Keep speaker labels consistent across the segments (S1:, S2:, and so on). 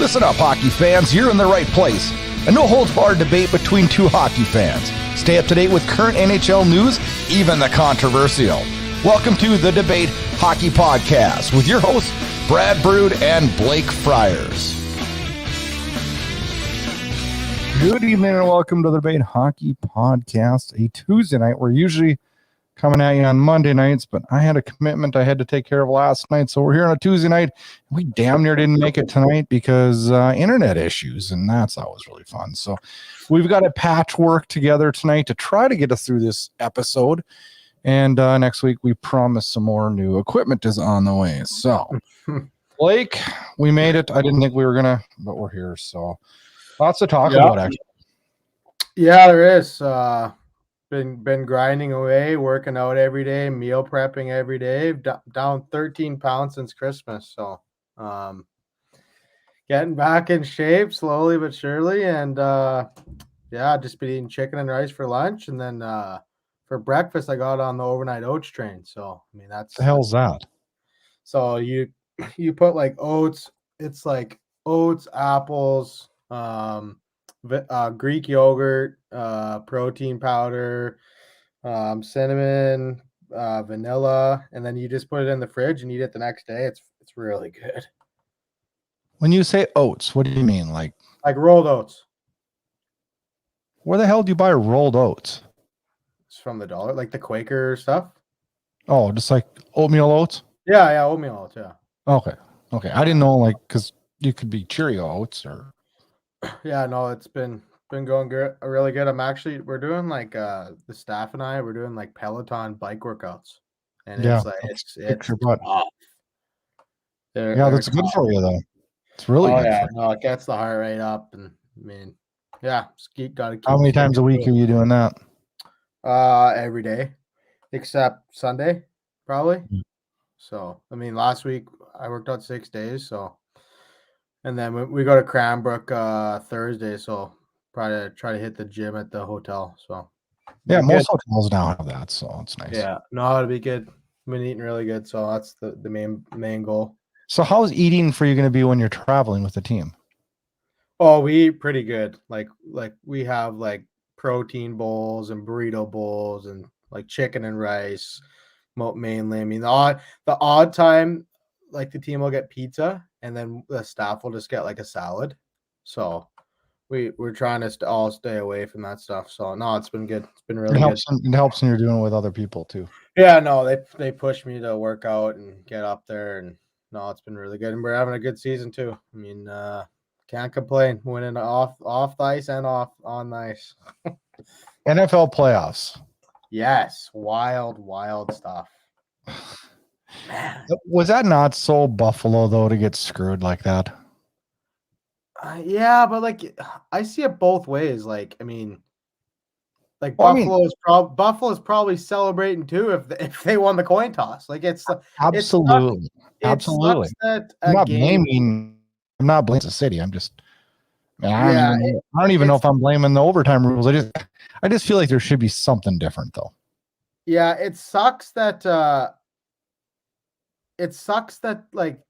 S1: Listen up, hockey fans. You're in the right place. A no-holds-barred debate between two hockey fans. Stay up to date with current NHL news, even the controversial. Welcome to the Debate Hockey Podcast with your hosts, Brad Burud and Blake Friars. Good evening and welcome to the Debate Hockey Podcast, a Tuesday night. We're usually coming at you on Monday nights, but I had a commitment I had to take care of last night, so we're here on a Tuesday night. We damn near didn't make it tonight because internet issues, and that's always really fun. So we've got a patchwork together tonight to try to get us through this episode, and next week we promise some more new equipment is on the way. So, Blake, we made it. I didn't think we were going to, but we're here, so lots to talk about, actually.
S2: Yeah, there is. Been grinding away, working out every day, meal prepping every day, down 13 pounds since Christmas. So getting back in shape slowly but surely. And just been eating chicken and rice for lunch. And then for breakfast, I got on the overnight oats train. So, I mean, that's
S1: the hell's that?
S2: So you put like oats, it's like oats, apples, Greek yogurt, protein powder, cinnamon, vanilla, and then you just put it in the fridge and eat it the next day. It's really good.
S1: When you say oats, what do you mean? Like
S2: rolled oats?
S1: Where the hell do you buy rolled oats?
S2: It's from the dollar, like the Quaker stuff.
S1: Oh, just like oatmeal oats?
S2: Yeah, oatmeal oats, yeah.
S1: Okay. I didn't know, like, because you could be Cheerio oats or...
S2: Yeah, no, it's been going good, really good. We're doing like the staff and we're doing like Peloton bike workouts, and it's like it's tough.
S1: That's good for you though. It's really good.
S2: Yeah, no, it gets the heart rate up, and I mean, yeah, gotta keep.
S1: How many times a week are you doing that?
S2: Every day, except Sunday, probably. Mm-hmm. So, I mean, last week I worked out 6 days, so. And then we go to Cranbrook Thursday, so probably try to hit the gym at the hotel. So
S1: yeah, most hotels now have that, so it's nice.
S2: Yeah, no, it'll be good. I've been eating really good, so that's the main goal.
S1: So how's eating for you going to be when you're traveling with the team?
S2: Oh, we eat pretty good. Like we have like protein bowls and burrito bowls and like chicken and rice mainly. I mean, the odd time, like the team will get pizza. And then the staff will just get like a salad. So we're trying to all stay away from that stuff. So no, it's been good. It's been really good.
S1: It helps when you're doing it with other people too.
S2: Yeah, no, they push me to work out and get up there, and no, it's been really good. And we're having a good season too. I mean, can't complain. Winning off the ice and on the ice.
S1: NFL playoffs.
S2: Yes, wild stuff.
S1: Man. Was that not so Buffalo though to get screwed like that?
S2: Yeah, but like I see it both ways. Like, I mean, like Buffalo's probably celebrating too if they won the coin toss. Like it's
S1: absolutely. I'm not blaming the city. I'm just I don't even know if I'm blaming the overtime rules. I just feel like there should be something different though.
S2: Yeah, it sucks that like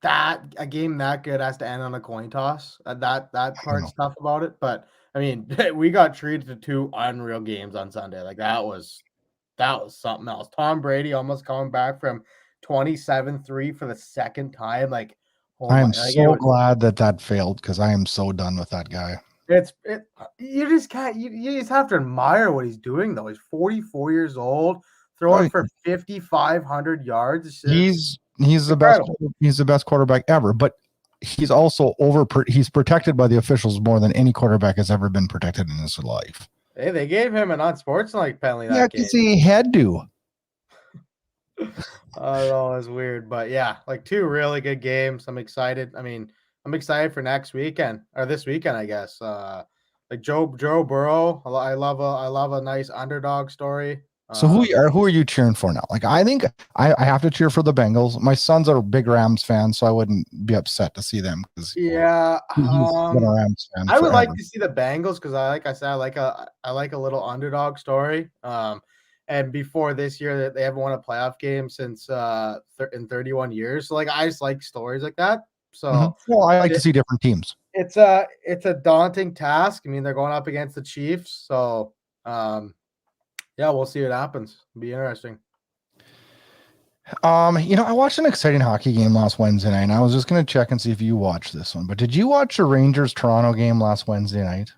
S2: that a game that good has to end on a coin toss. That part's tough about it. But I mean, we got treated to 2 unreal games on Sunday. Like that was something else. Tom Brady almost coming back from 27-3 for the second time. Like
S1: I'm so glad that failed because I am so done with that guy.
S2: You just can't. You just have to admire what he's doing though. He's 44 years old. Throwing for 5,500 yards.
S1: He's the best. He's the best quarterback ever. But he's also he's protected by the officials more than any quarterback has ever been protected in his life.
S2: Hey, they gave him an unsportsmanlike penalty.
S1: Yeah, because he had to.
S2: I don't know, it's weird, but yeah, like 2 really good games. I'm excited. I mean, I'm excited for next weekend or this weekend, I guess. Like Joe Burrow. I love a nice underdog story.
S1: So who are you cheering for now? Like, I think I have to cheer for the Bengals. My sons are big Rams fans, so I wouldn't be upset to see them.
S2: He's been a Rams fan. I would like to see the Bengals because I like a little underdog story. And before this year, they haven't won a playoff game since in 31 years. So like, I just like stories like that. So
S1: well, I like to see different teams.
S2: it's a daunting task. I mean, they're going up against the Chiefs, so yeah, we'll see what happens. It'll be interesting.
S1: I watched an exciting hockey game last Wednesday night, and I was just going to check and see if you watched this one. But did you watch the Rangers Toronto game last Wednesday night?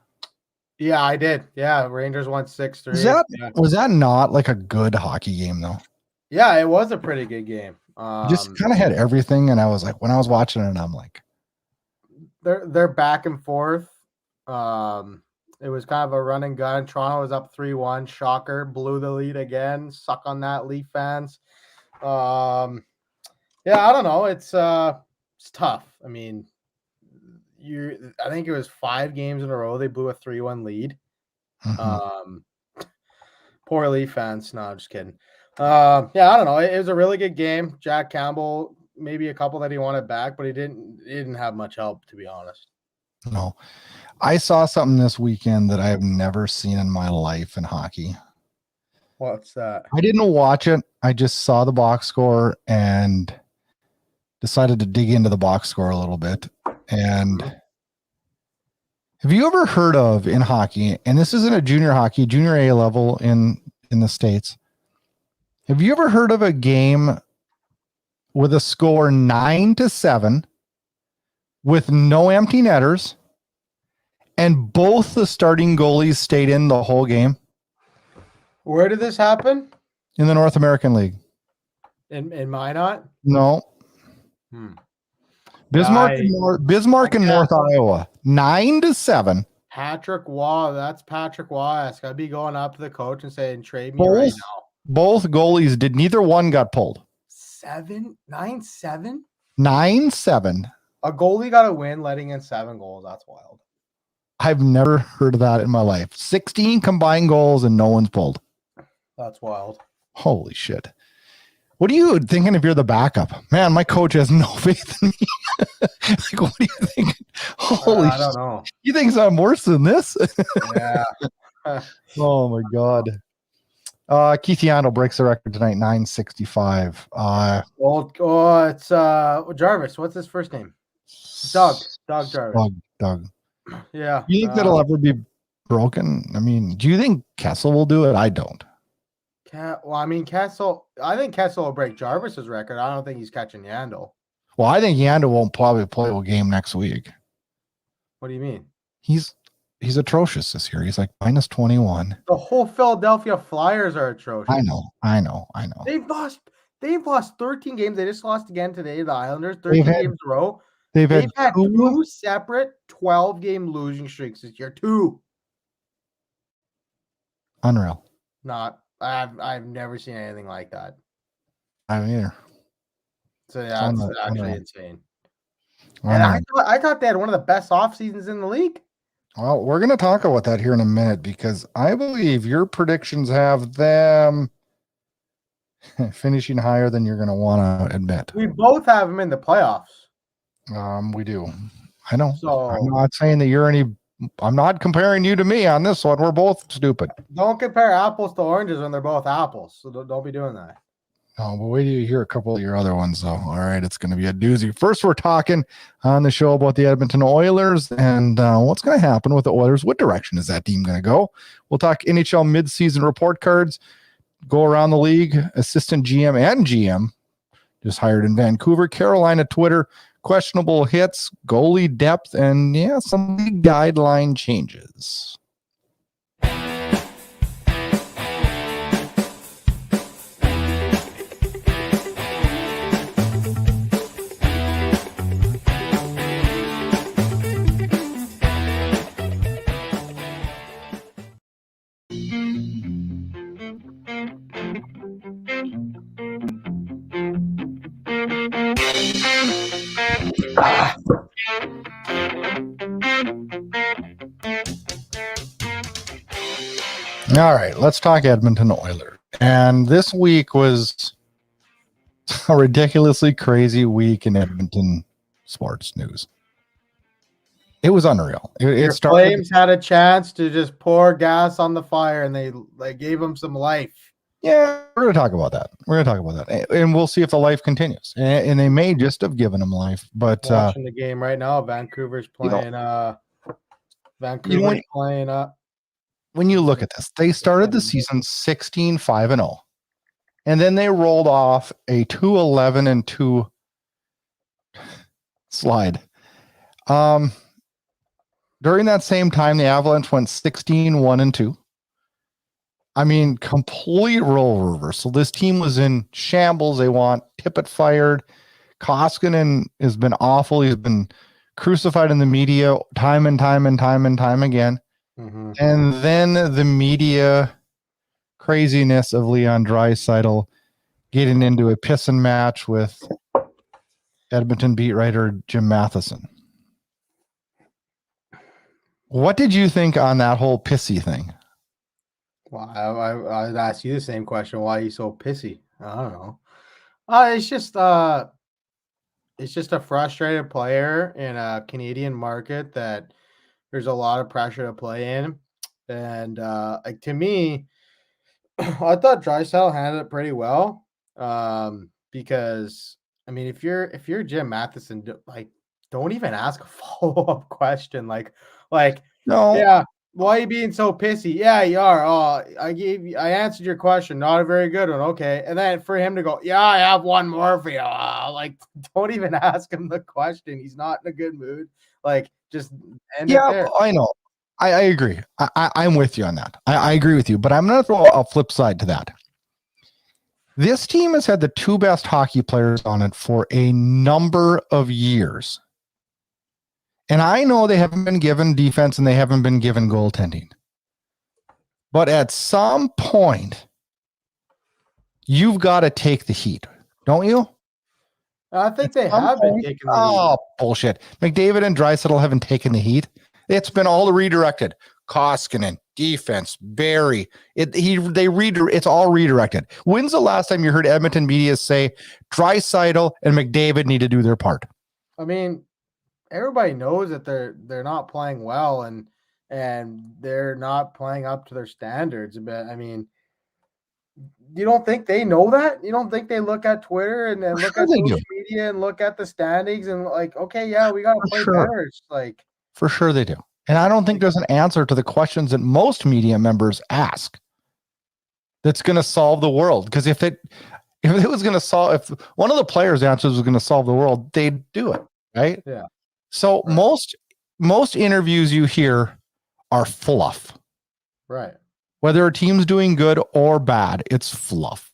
S2: Yeah, I did. Yeah, Rangers won 6-3.
S1: Was that not like a good hockey game though?
S2: Yeah, it was a pretty good game.
S1: Just kind of had everything, and I was like, when I was watching it, I'm like,
S2: they're back and forth. It was kind of a run and gun. Toronto was up 3-1. Shocker, blew the lead again. Suck on that, Leaf fans. Yeah, I don't know. It's tough. I mean, I think it was 5 games in a row they blew a 3-1 lead. Poor Leaf fans. No, I'm just kidding. Yeah, I don't know. It was a really good game. Jack Campbell, maybe a couple that he wanted back, but he didn't have much help, to be honest.
S1: No. I saw something this weekend that I have never seen in my life in hockey.
S2: What's that?
S1: I didn't watch it. I just saw the box score and decided to dig into the box score a little bit. And have you ever heard of in hockey, and this isn't a junior hockey, junior A level in the States. Have you ever heard of a game with a score 9-7 with no empty netters and both the starting goalies stayed in the whole game?
S2: Where did this happen?
S1: In the North American League.
S2: In Minot?
S1: No. Bismarck in North Iowa. 9-7.
S2: Patrick Waugh. That's Patrick Waugh. I'd be going up to the coach and saying, trade me right now.
S1: Both goalies did. Neither one got pulled.
S2: 9-7?
S1: 9-7.
S2: A goalie got a win letting in 7 goals. That's wild.
S1: I've never heard of that in my life. 16 combined goals and no one's pulled.
S2: That's wild.
S1: Holy shit. What are you thinking if you're the backup? Man, my coach has no faith in me. Like, what do you think? Holy
S2: I don't know.
S1: You think I'm worse than this?
S2: Yeah.
S1: Oh my God. Keith Yandel breaks the record tonight, 965.
S2: It's Jarvis. What's his first name? Doug Jarvis.
S1: Doug.
S2: Yeah.
S1: You think that'll ever be broken? I mean, do you think Kessel will do it? I don't.
S2: Kessel. I think Kessel will break Jarvis's record. I don't think he's catching Yandel.
S1: Well, I think Yandel won't probably play a game next week.
S2: What do you mean?
S1: He's atrocious this year. He's like -21.
S2: The whole Philadelphia Flyers are atrocious.
S1: I know.
S2: They've lost 13 games. They just lost again today. The Islanders, 13 games in a row.
S1: They've had
S2: 2 separate 12-game losing streaks this year. 2.
S1: Unreal.
S2: I've never seen anything like that.
S1: I don't either.
S2: So yeah, it's actually insane. And I thought they had one of the best off seasons in the league.
S1: Well, we're going to talk about that here in a minute because I believe your predictions have them finishing higher than you're going to want to admit.
S2: We both have them in the playoffs.
S1: We do. I know.
S2: So
S1: I'm not saying that you're any. I'm not comparing you to me on this one. We're both stupid.
S2: Don't compare apples to oranges when they're both apples. So don't be doing that.
S1: Oh, but wait till you hear a couple of your other ones, though. All right, it's going to be a doozy. First, we're talking on the show about the Edmonton Oilers and what's going to happen with the Oilers. What direction is that team going to go? We'll talk NHL midseason report cards, go around the league, assistant GM and GM just hired in Vancouver, Carolina Twitter, questionable hits, goalie depth, and some league guideline changes. All right, let's talk Edmonton Oilers. And this week was a ridiculously crazy week in Edmonton sports news. It was unreal. It started.
S2: Flames had a chance to just pour gas on the fire, and they gave them some life.
S1: Yeah, we're going to talk about that. And we'll see if the life continues. And they may just have given him life. But
S2: watching the game right now, Vancouver's playing.
S1: When you look at this, they started the season 16-5-0. And then they rolled off a 2-11-2 slide. During that same time, the Avalanche went 16-1-2. I mean, complete role reversal. This team was in shambles. They want Tippett fired. Koskinen has been awful. He's been crucified in the media time and time again.
S2: Mm-hmm.
S1: And then the media craziness of Leon Draisaitl getting into a pissing match with Edmonton beat writer Jim Matheson. What did you think on that whole pissy thing?
S2: Well, I'd ask you the same question. Why are you so pissy? I don't know. It's just a frustrated player in a Canadian market that there's a lot of pressure to play in. And like to me, I thought Draisaitl handled it pretty well. Because I mean, if you're Jim Matheson, like don't even ask a follow-up question. Like
S1: No.
S2: yeah. Why are you being so pissy? Yeah, you are. Oh, I answered your question. Not a very good one. Okay. And then for him to go, yeah, I have one more for you. Like, don't even ask him the question. He's not in a good mood. Like, just end it there.
S1: I know. I agree. I'm with you on that. I agree with you. But I'm going to throw a flip side to that. This team has had the two best hockey players on it for a number of years. And I know they haven't been given defense and they haven't been given goaltending. But at some point, you've got to take the heat, don't you?
S2: I think they have been taking the heat.
S1: Oh, bullshit. McDavid and Draisaitl haven't taken the heat. It's been all redirected. Koskinen, defense, Barry. It's all redirected. When's the last time you heard Edmonton media say Draisaitl and McDavid need to do their part?
S2: I mean, everybody knows that they're not playing well and they're not playing up to their standards. But I mean, you don't think they know that? You don't think they look at Twitter and then look at social media and look at the standings and like, okay, yeah, we got to play better. It's like,
S1: for sure they do. And I don't think there's an answer to the questions that most media members ask that's going to solve the world. Because if it was going to solve, if one of the players' answers was going to solve the world, they'd do it, right?
S2: Yeah.
S1: So most interviews you hear are fluff.
S2: Right.
S1: Whether a team's doing good or bad, it's fluff.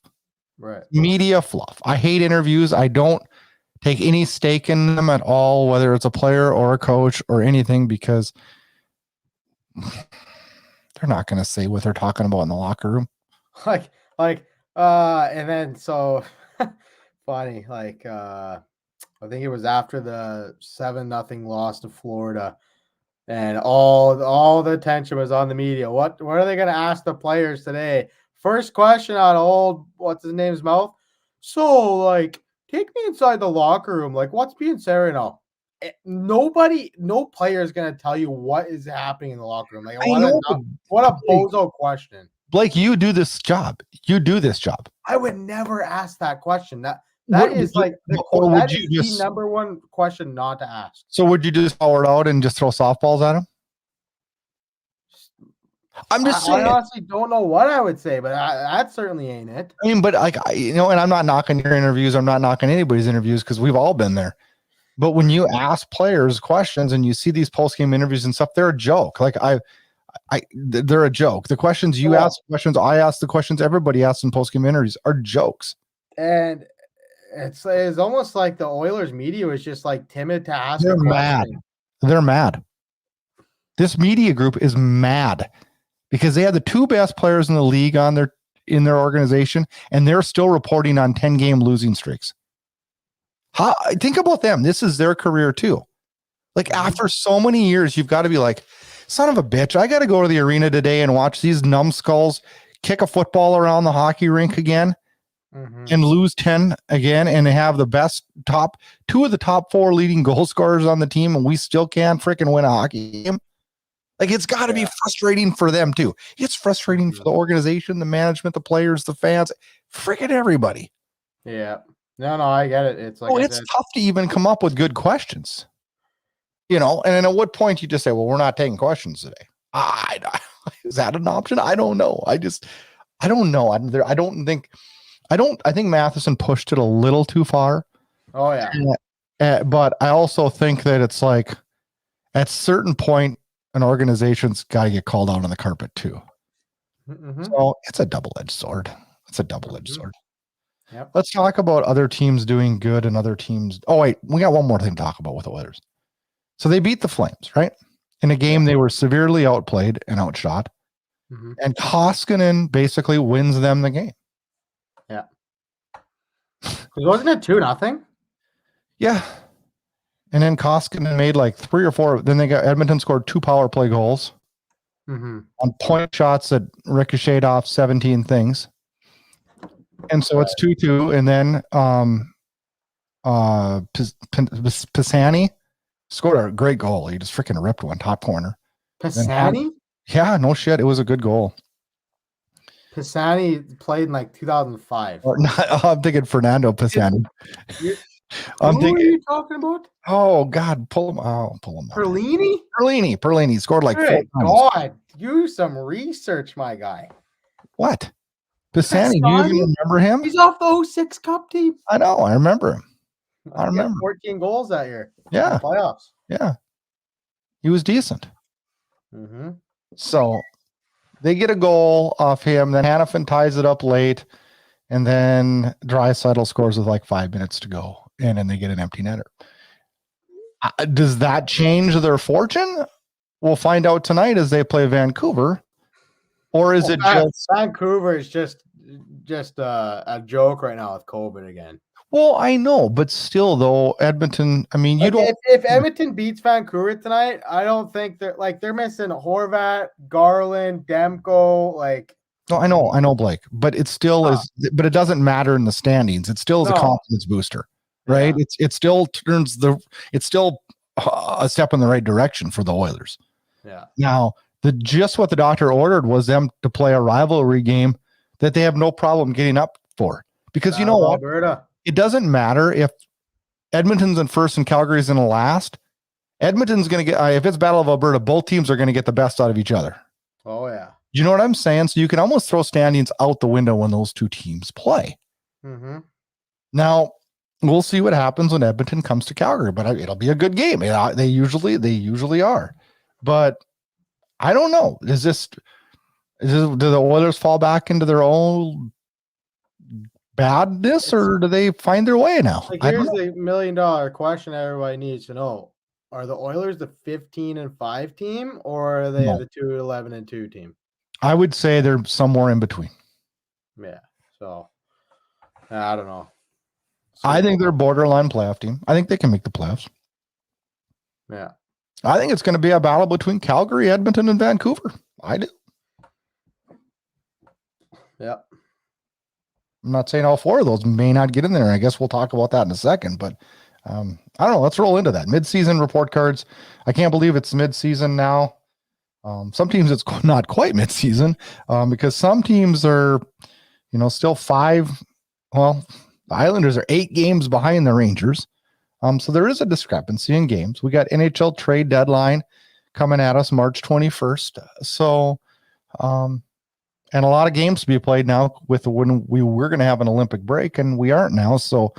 S2: Right.
S1: Media fluff. I hate interviews. I don't take any stake in them at all, whether it's a player or a coach or anything, because they're not going to say what they're talking about in the locker room.
S2: And then so funny, I think it was after the 7-0 loss to Florida, and all the attention was on the media. What are they going to ask the players today? First question out of old what's his name's mouth. So like, take me inside the locker room. Like, what's being said right now? No player is going to tell you what is happening in the locker room. Like, what a bozo question.
S1: Blake, you do this job.
S2: I would never ask that question. That is the number one question not to ask.
S1: So would you just forward out and just throw softballs at him? I'm just saying.
S2: I honestly don't know what I would say, but that certainly ain't it.
S1: I mean, but and I'm not knocking your interviews. I'm not knocking anybody's interviews because we've all been there. But when you ask players questions and you see these post-game interviews and stuff, they're a joke. Like they're a joke. The questions you ask, questions I ask, the questions everybody asks in post-game interviews are jokes.
S2: And it's almost like the Oilers media was just like timid to ask.
S1: They're mad. They're mad. This media group is mad because they have the two best players in the league in their organization, and they're still reporting on 10-game losing streaks. Think about them. This is their career too. Like after so many years, you've got to be like, son of a bitch, I got to go to the arena today and watch these numbskulls kick a football around the hockey rink again and lose 10 again and have the best two of the top 4 leading goal scorers on the team, and we still can't freaking win a hockey game. Like, it's got to be frustrating for them too. It's frustrating for the organization, the management, the players, the fans, freaking everybody.
S2: Yeah. No, I get it. It's like
S1: it's tough to even come up with good questions. And then at what point you just say, well, we're not taking questions today. Is that an option? I don't know. I don't know. I think Matheson pushed it a little too far.
S2: Oh yeah.
S1: But I also think that it's like at a certain point, an organization's got to get called out on the carpet too. Mm-hmm. So it's a double-edged sword. Sword.
S2: Yep.
S1: Let's talk about other teams doing good and other teams. Oh, wait, we got one more thing to talk about with the Oilers. So they beat the Flames, right? In a game they were severely outplayed and outshot. Mm-hmm. And Koskinen basically wins them the game.
S2: Yeah. Wasn't it 2-0?
S1: Yeah. And then Koskinen made like 3 or 4. Then Edmonton scored 2 power play goals on point shots that ricocheted off 17 things. And so it's 2-2. And then Pisani scored a great goal. He just freaking ripped one top corner.
S2: Pisani?
S1: Yeah, no shit. It was a good goal.
S2: Pisani played in like 2005.
S1: I'm thinking Fernando Pisani.
S2: Who are you talking about?
S1: Oh God, pull him out. Perlini scored like 4 times.
S2: God, do some research, my guy.
S1: What? Pisani, do you even remember him?
S2: He's off the 06 Cup team.
S1: I know, I remember him. I remember
S2: 14 goals that year.
S1: Yeah,
S2: playoffs.
S1: Yeah, he was decent.
S2: Mm-hmm.
S1: So they get a goal off him. Then Hanifin ties it up late, and then Draisaitl scores with like 5 minutes to go, and then they get an empty netter. Does that change their fortune? We'll find out tonight as they play Vancouver, or is it just
S2: Vancouver is just a joke right now with COVID again?
S1: Well, I know, but still, though, Edmonton. I mean,
S2: if Edmonton beats Vancouver tonight, I don't think they're missing Horvat, Garland, Demko.
S1: No, I know, Blake, but it still is. But it doesn't matter in the standings. It still is a confidence booster, right? Yeah. It still it's still a step in the right direction for the Oilers.
S2: Yeah.
S1: Now, just what the doctor ordered was them to play a rivalry game that they have no problem getting up for, because you know what?
S2: Alberta.
S1: It doesn't matter if Edmonton's in first and Calgary's in last. Edmonton's going to get, if it's Battle of Alberta, both teams are going to get the best out of each other.
S2: Oh, yeah.
S1: You know what I'm saying? So you can almost throw standings out the window when those two teams play.
S2: Mm-hmm.
S1: Now, we'll see what happens when Edmonton comes to Calgary, but it'll be a good game. They usually are. But I don't know. Do the Oilers fall back into their own badness, or do they find their way now?
S2: Here's the $1 million question everybody needs to know: are the Oilers the 15-5 team, or are they the 2-11-2 team?
S1: I would say they're somewhere in between.
S2: Yeah. So I don't know.
S1: I think they're a borderline playoff team. I think they can make the playoffs.
S2: Yeah.
S1: I think it's going to be a battle between Calgary, Edmonton, and Vancouver. I do.
S2: Yeah.
S1: I'm not saying all 4 of those may not get in there. I guess we'll talk about that in a second, but I don't know. Let's roll into that. Midseason report cards. I can't believe it's midseason now. Some teams it's not quite midseason because some teams are, still 5. Well, the Islanders are 8 games behind the Rangers. So there is a discrepancy in games. We got NHL trade deadline coming at us March 21st. So, and a lot of games to be played now with when we were going to have an Olympic break, and we aren't now. So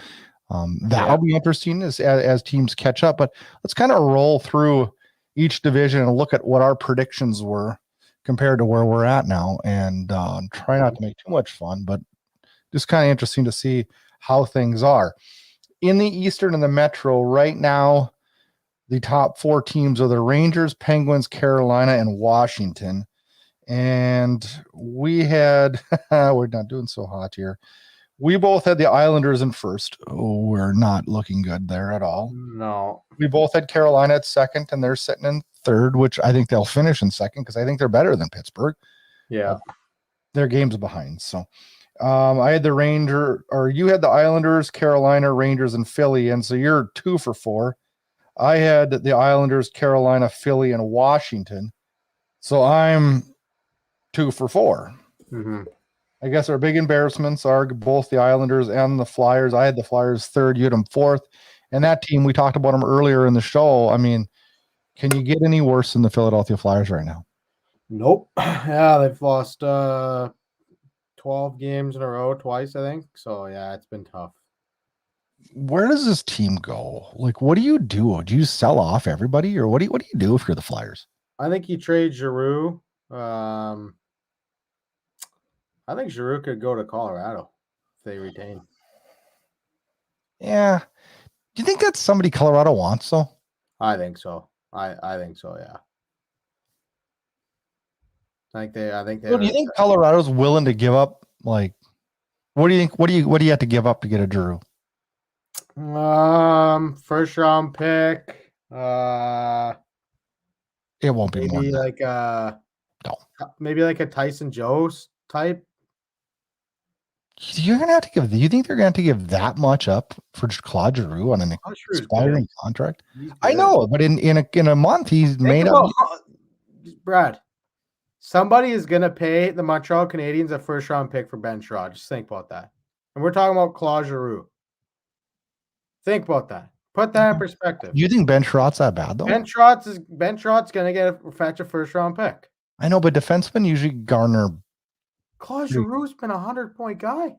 S1: that'll be interesting as teams catch up. But let's kind of roll through each division and look at what our predictions were compared to where we're at now, and try not to make too much fun, but just kind of interesting to see how things are. In the Eastern and the Metro right now, the top 4 teams are the Rangers, Penguins, Carolina, and Washington. And we had, we're not doing so hot here. We both had the Islanders in first. Oh, we're not looking good there at all.
S2: No.
S1: We both had Carolina at second, and they're sitting in third, which I think they'll finish in second because I think they're better than Pittsburgh.
S2: Yeah.
S1: Their game's behind. So I had you had the Islanders, Carolina, Rangers, and Philly. And so you're 2 for 4. I had the Islanders, Carolina, Philly, and Washington. So I'm 2 for 4.
S2: Mm-hmm.
S1: I guess our big embarrassments are both the Islanders and the Flyers. I had the Flyers third, you had them fourth. And that team, we talked about them earlier in the show. I mean, can you get any worse than the Philadelphia Flyers right now?
S2: Nope. Yeah, they've lost 12 games in a row twice, I think. So yeah, it's been tough.
S1: Where does this team go? Like, what do you do? Do you sell off everybody, or what do you do if you're the Flyers?
S2: I think you trade Giroux. I think Giroux could go to Colorado if they retain.
S1: Yeah. Do you think that's somebody Colorado wants, though?
S2: I think so. I think so, yeah. I think they
S1: So do you think Colorado's willing to give up, like, what do you think? What do you have to give up to get a Giroux?
S2: First round pick.
S1: It won't be more
S2: Maybe
S1: than
S2: like maybe like a Tyson Jones type.
S1: You're gonna have to give. Do you think they're gonna have to give that much up for Claude Giroux on an expiring contract? I know, but in a month he's made up.
S2: Brad, somebody is gonna pay the Montreal Canadiens a first round pick for Ben Sherrod. Just think about that. And we're talking about Claude Giroux. Think about that. Put that in perspective.
S1: You think Ben Sherrod's that bad though? Ben
S2: Sherrod's gonna fetch a first round pick.
S1: I know, but defensemen usually garner.
S2: Claude Giroux's been 100-point guy.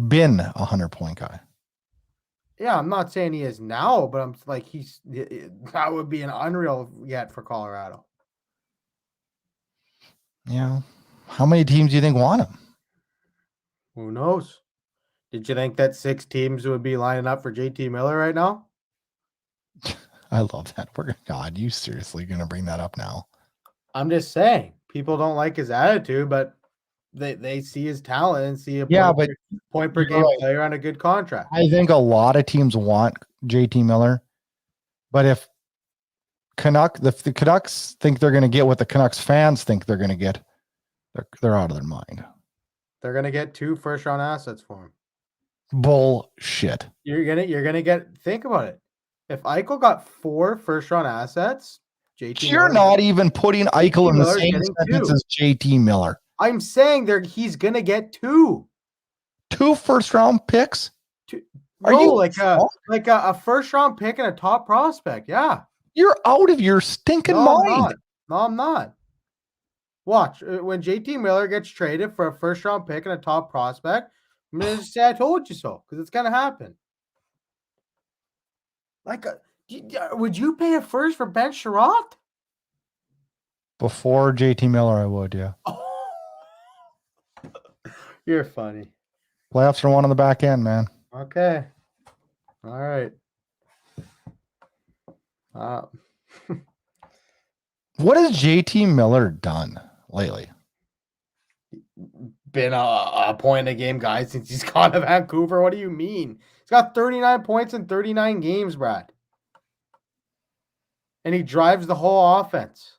S1: Been 100-point guy.
S2: Yeah, I'm not saying he is now, but I'm like that would be an unreal get for Colorado.
S1: Yeah. How many teams do you think want him?
S2: Who knows? Did you think that 6 teams would be lining up for JT Miller right now?
S1: I love that. God, you seriously gonna bring that up now?
S2: I'm just saying. People don't like his attitude, but they see his talent and see a point per game player on a good contract.
S1: I think a lot of teams want JT Miller, but if the Canucks think they're going to get what the Canucks fans think they're going to get, they're out of their mind.
S2: They're going to get 2 first-round assets for him.
S1: Bullshit.
S2: You're gonna get. Think about it. If Eichel got 4 first-round assets,
S1: You're not even putting Eichel in the same sentence as JT Miller.
S2: I'm saying he's gonna get 2
S1: first-round picks.
S2: Are you like a first-round pick and a top prospect? Yeah,
S1: you're out of your stinking mind.
S2: No, I'm not. Watch when JT Miller gets traded for a first-round pick and a top prospect. I'm gonna just say I told you so because it's gonna happen. Would you pay a first for Ben Sherrod?
S1: Before JT Miller, I would, yeah.
S2: Oh. You're funny.
S1: Playoffs are one on the back end, man.
S2: Okay. All right.
S1: What has JT Miller done lately?
S2: Been a point a game guy since he's gone to Vancouver. What do you mean? He's got 39 points in 39 games, Brad. And he drives the whole offense.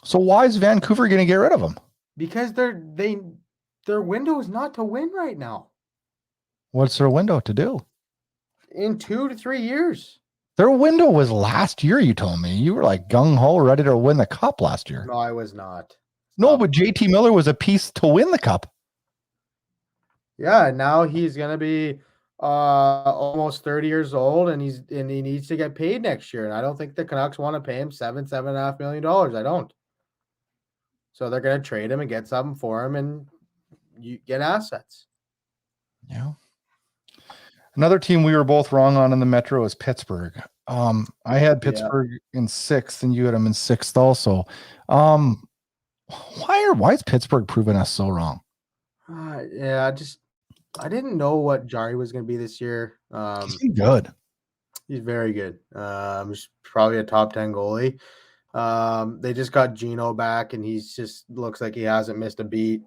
S2: So
S1: why is Vancouver going to get rid of him?
S2: Because their window is not to win right now.
S1: What's their window to do?
S2: In 2 to 3 years.
S1: Their window was last year, you told me. You were like gung-ho, ready to win the cup last year.
S2: No, I was not.
S1: No, but JT Miller was a piece to win the cup.
S2: Yeah, now he's going to be almost 30 years old, and he needs to get paid next year. And I don't think the Canucks want to pay him $7.5 million. I don't. So they're going to trade him and get something for him, and you get assets.
S1: Yeah. Another team we were both wrong on in the Metro is Pittsburgh. I had Pittsburgh in 6th, and you had them in 6th also. Why is Pittsburgh proving us so wrong?
S2: I didn't know what Jari was going to be this year.
S1: He's good.
S2: He's very good. He's probably a top 10 goalie. They just got Gino back, and he's just looks like he hasn't missed a beat.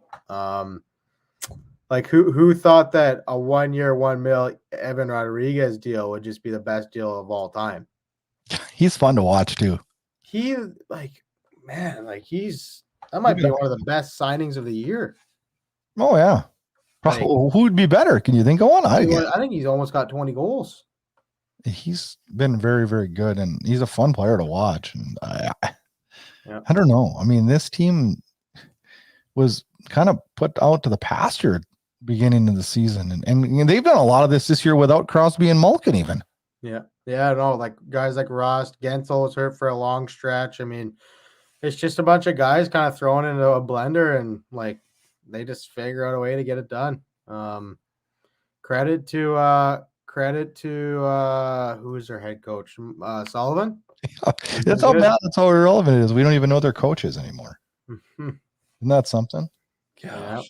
S2: Like who thought that a 1-year, $1 million Evan Rodriguez deal would just be the best deal of all time?
S1: He's fun to watch too.
S2: That might be one of the best signings of the year.
S1: Oh yeah. Who would be better? Can you think of one?
S2: I think he's almost got 20 goals.
S1: He's been very, very good, and he's a fun player to watch. And
S2: Yeah.
S1: I don't know. I mean, this team was kind of put out to the pasture beginning of the season. And they've done a lot of this year without Crosby and Malkin even.
S2: Yeah. Yeah. No, like guys like Ross, Gensel was hurt for a long stretch. I mean, it's just a bunch of guys kind of thrown into a blender and like they just figure out a way to get it done. Credit to who is their head coach? Sullivan.
S1: That's how bad, that's how irrelevant it is. We don't even know their coaches anymore. Isn't that something? Gosh.
S2: Yeah.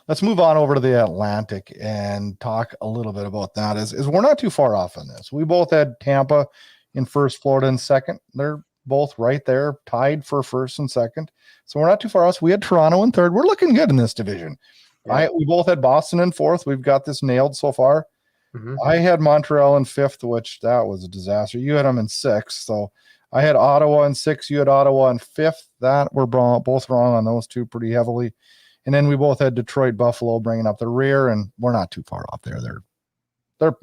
S1: Let's move on over to the Atlantic and talk a little bit about that. Is we're not too far off on this. We both had Tampa in first, Florida in second. They're both right there, tied for first and second. So we're not too far off. We had Toronto in third. We're looking good in this division. Yeah. We both had Boston in fourth. We've got this nailed so far. I had Montreal in fifth, which that was a disaster. You had them in sixth. So I had Ottawa in sixth. You had Ottawa in fifth. That we're both wrong on those two pretty heavily. And then we both had Detroit, Buffalo bringing up the rear, and we're not too far off there. They're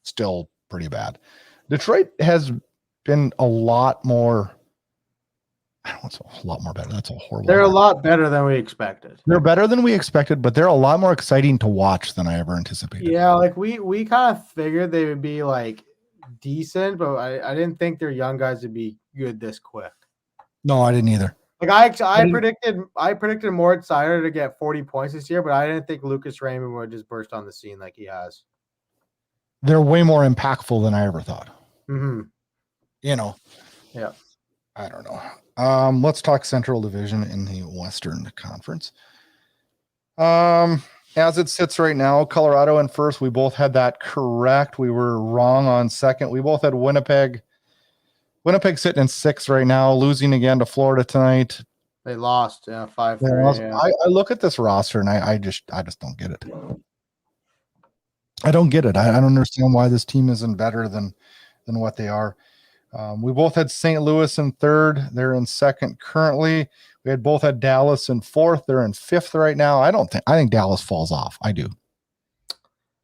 S1: still pretty bad. Detroit has been a lot more. I don't know, it's a lot more better. That's a horrible.
S2: They're a lot better than we expected.
S1: They're better than we expected, but they're a lot more exciting to watch than I ever anticipated.
S2: Yeah, like we kind of figured they would be like decent, but I didn't think their young guys would be good this quick.
S1: No, I didn't either.
S2: Like I predicted Moritz Seider to get 40 points this year, but I didn't think Lucas Raymond would just burst on the scene like he has.
S1: They're way more impactful than I ever thought.
S2: Mm-hmm.
S1: You know.
S2: Yeah.
S1: I don't know. Let's talk Central Division in the Western Conference. As it sits right now, Colorado in first. We both had that correct. We were wrong on second. We both had Winnipeg. Winnipeg sitting in sixth right now, losing again to Florida tonight.
S2: They lost, 5-3. Yeah.
S1: I look at this roster and I just don't get it. I don't get it. I don't understand why this team isn't better than what they are. We both had St. Louis in third. They're in second currently. We had both had Dallas in fourth. They're in fifth right now. I think Dallas falls off. I do.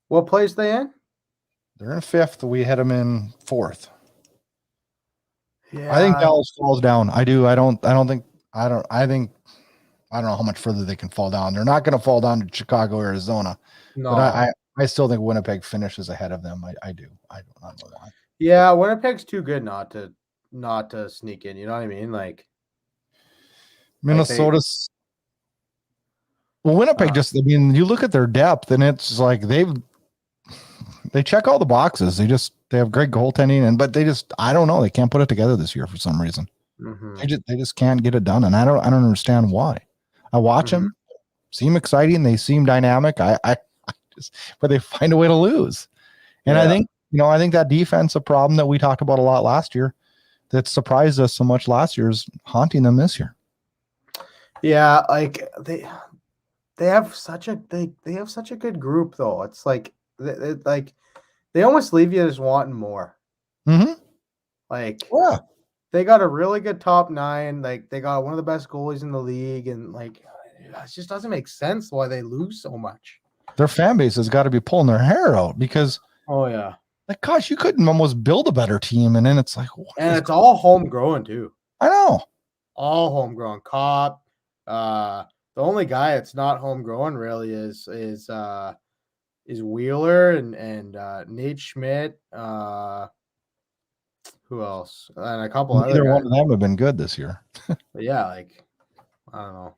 S2: What place they in?
S1: They're in fifth. We had them in fourth.
S2: Yeah.
S1: I think Dallas falls down. I do. I don't know how much further they can fall down. They're not going to fall down to Chicago, Arizona.
S2: No.
S1: But I still think Winnipeg finishes ahead of them. I do. I don't know why.
S2: Yeah, Winnipeg's too good not to sneak in. You know what I mean? Like
S1: Minnesota's. Well, Winnipeg you look at their depth and it's like they check all the boxes. They have great goaltending but I don't know. They can't put it together this year for some reason.
S2: Mm-hmm.
S1: They just can't get it done. And I don't understand why. I watch them, seem exciting. They seem dynamic. But they find a way to lose. And I think that defensive problem that we talked about a lot last year that surprised us so much last year is haunting them this year.
S2: Yeah, like they have such a good group though. It's like they almost leave you just wanting more.
S1: Mm-hmm.
S2: Like
S1: yeah.
S2: They got a really good top nine. Like they got one of the best goalies in the league, and like it just doesn't make sense why they lose so much.
S1: Their fan base has got to be pulling their hair out because like gosh, you couldn't almost build a better team, and then it's like
S2: it's all homegrown too.
S1: I know.
S2: All homegrown. Cop. The only guy that's not homegrown really is Wheeler and Nate Schmidt. Who else? And a couple other
S1: Neither
S2: guys.
S1: one of them have been good this year.
S2: But yeah, like I don't know.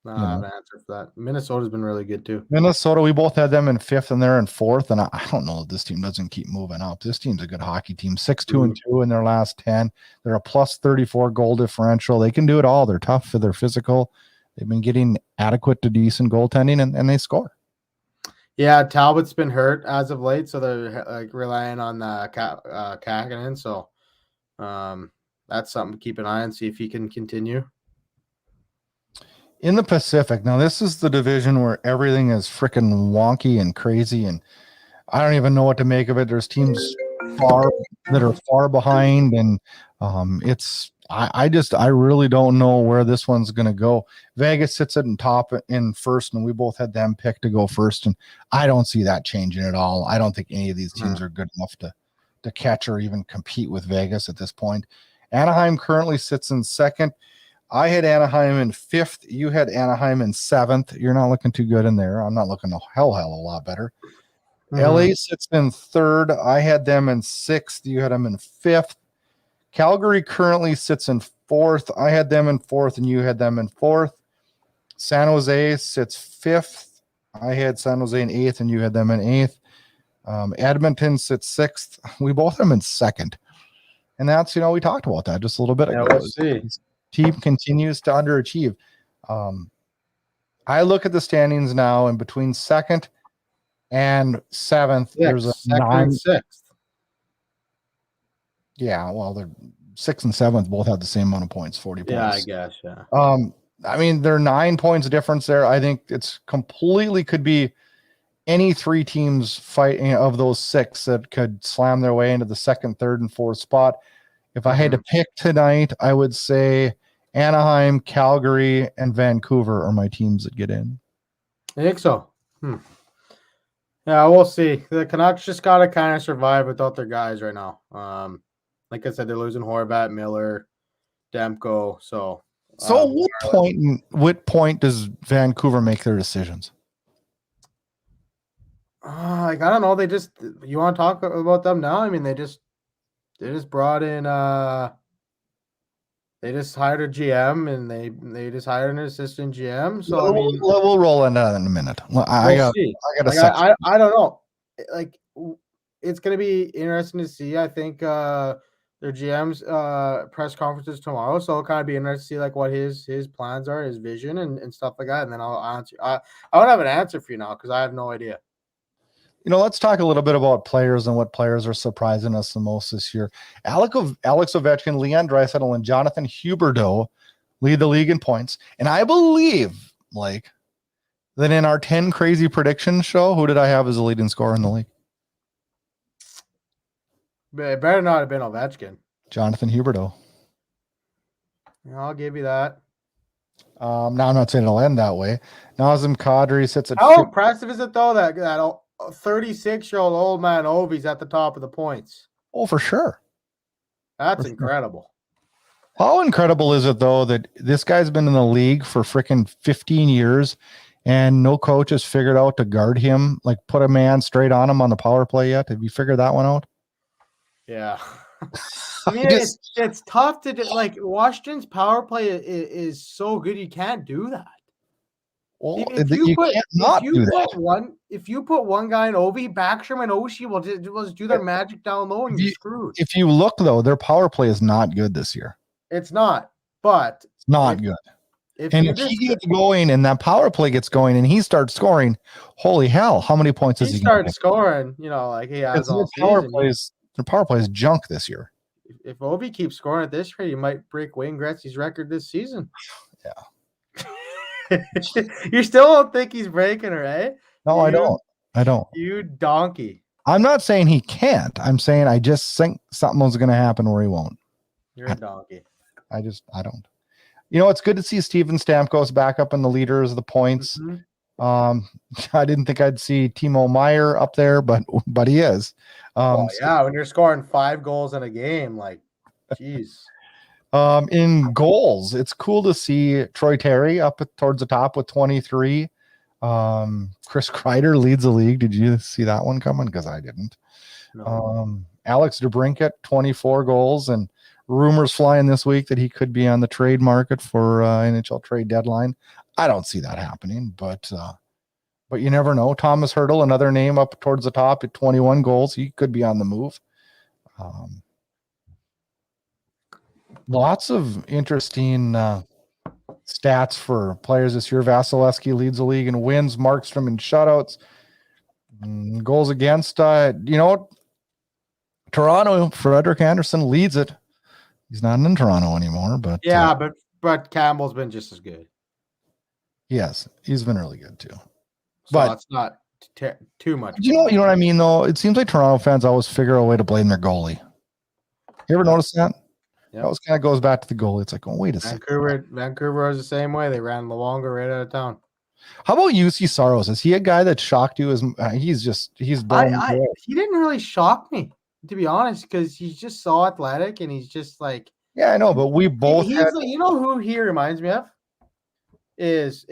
S2: I don't have an answer for that. Minnesota's been really good too.
S1: Minnesota, we both had them in fifth and they're in fourth. And I don't know if this team doesn't keep moving up. This team's a good hockey team. 6-2-2 in their last 10. They're a plus 34 goal differential. They can do it all. They're tough. They're physical. They've been getting adequate to decent goaltending and they score.
S2: Yeah, Talbot's been hurt as of late, so they're like relying on Kakinen. So that's something to keep an eye on, see if he can continue.
S1: In the Pacific, now this is the division where everything is freaking wonky and crazy, and I don't even know what to make of it. There's teams that are far behind, and I really don't know where this one's going to go. Vegas sits at the top in first, and we both had them picked to go first, and I don't see that changing at all. I don't think any of these teams are good enough to catch or even compete with Vegas at this point. Anaheim currently sits in second. I had Anaheim in 5th. You had Anaheim in 7th. You're not looking too good in there. I'm not looking a hell a lot better. LA sits in 3rd. I had them in 6th. You had them in 5th. Calgary currently sits in 4th. I had them in 4th, and you had them in 4th. San Jose sits 5th. I had San Jose in 8th, and you had them in 8th. Edmonton sits 6th. We both have them in 2nd. And that's, we talked about that just a little bit ago.
S2: We'll see.
S1: Team continues to underachieve. I look at the standings now, and between 2nd and 7th, there's a 9
S2: and 6th.
S1: Yeah, well, they're 6th and 7th both have the same amount of points, 40 points.
S2: Yeah, I guess. Yeah.
S1: They're 9 points difference there. I think it's completely could be any 3 teams fighting of those 6 that could slam their way into the 2nd, 3rd, and 4th spot. If I had to pick tonight, I would say Anaheim, Calgary, and Vancouver are my teams that get in.
S2: I think so. Yeah, we'll see. The Canucks just got to kind of survive without their guys right now. Like I said, they're losing Horvat, Miller, Demko. So what point does Vancouver make their decisions? I don't know. You want to talk about them now? I mean, they just brought in they just hired a GM, and they just hired an assistant GM. So
S1: we'll roll into that in a minute. I got
S2: I don't know. Like, it's gonna be interesting to see. I think their GM's press conferences tomorrow, so it'll kind of be interesting to see like what his plans are, his vision, and stuff like that. And then I'll answer. I don't have an answer for you now because I have no idea.
S1: Let's talk a little bit about players and what players are surprising us the most this year. Alex Ovechkin, Leon Draisaitl, and Jonathan Huberdeau lead the league in points. And I believe, that in our 10 crazy predictions show, who did I have as the leading scorer in the league?
S2: It better not have been Ovechkin.
S1: Jonathan Huberdeau.
S2: Yeah, I'll give you that.
S1: Now, I'm not saying it'll end that way. Nazem Kadri sits at...
S2: How impressive is it, though, that 36-year-old old man Ovi's at the top of the points?
S1: Oh, for sure.
S2: That's incredible.
S1: How incredible is it, though, that this guy's been in the league for freaking 15 years and no coach has figured out to guard him, put a man straight on him on the power play yet? Have you figured that one out?
S2: Yeah. I mean, it's tough to do. Washington's power play is so good, you can't do that.
S1: Well,
S2: if you put one guy in Ovi, Backstrom and Oshie will just do their magic down low and you're screwed.
S1: If you look, though, their power play is not good this year.
S2: It's not, but
S1: it's not good. If he gets going and that power play gets going and he starts scoring, holy hell, how many points does he
S2: start scoring? He has all
S1: their power play is junk this year.
S2: If Ovi keeps scoring at this rate, he might break Wayne Gretzky's record this season.
S1: Yeah.
S2: You still don't think he's breaking her, eh?
S1: No, I don't.
S2: You donkey.
S1: I'm not saying he can't. I'm saying I just think something was going to happen where he won't.
S2: You're a donkey.
S1: I don't. It's good to see Steven Stamkos back up in the leaders of the points. I didn't think I'd see Timo Meier up there, but he is.
S2: When you're scoring 5 goals in a game, geez.
S1: In goals, it's cool to see Troy Terry up towards the top with 23. Chris Kreider leads the league. Did you see that one coming? Because I didn't. No. Alex DeBrincat, 24 goals, and rumors flying this week that he could be on the trade market for NHL trade deadline. I don't see that happening, but you never know. Thomas Hertl, another name up towards the top at 21 goals. He could be on the move. Lots of interesting stats for players this year. Vasilevsky leads the league in wins, Markstrom in shutouts, goals against. Toronto, Frederik Andersen leads it. He's not in Toronto anymore, but
S2: but Campbell's been just as good.
S1: Yes, he's been really good too.
S2: So but it's not too much.
S1: You know what I mean, though. It seems like Toronto fans always figure a way to blame their goalie. You ever notice that? Yeah. That always kind of goes back to the goalie. It's like, oh, wait a second.
S2: Vancouver is the same way. They ran the longer right out of town.
S1: How about UC Saros? Is he a guy that shocked you? He
S2: didn't really shock me, to be honest, because he's just so athletic and he's just
S1: Yeah, I know, but we both
S2: He's
S1: had.
S2: you know who he reminds me of is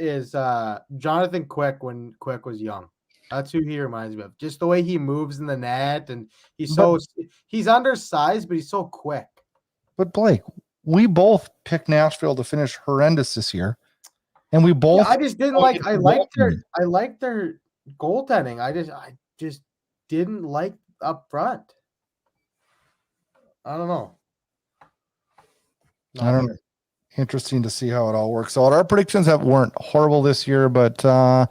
S2: Jonathan Quick when Quick was young. That's who he reminds me of. Just the way he moves in the net, and he's undersized, but he's so quick.
S1: But Blake, we both picked Nashville to finish horrendous this year, and we both.
S2: I just didn't like. I liked their goaltending. I just didn't like up front. I don't know.
S1: I don't know. Interesting to see how it all works out. Our predictions weren't horrible this year, but not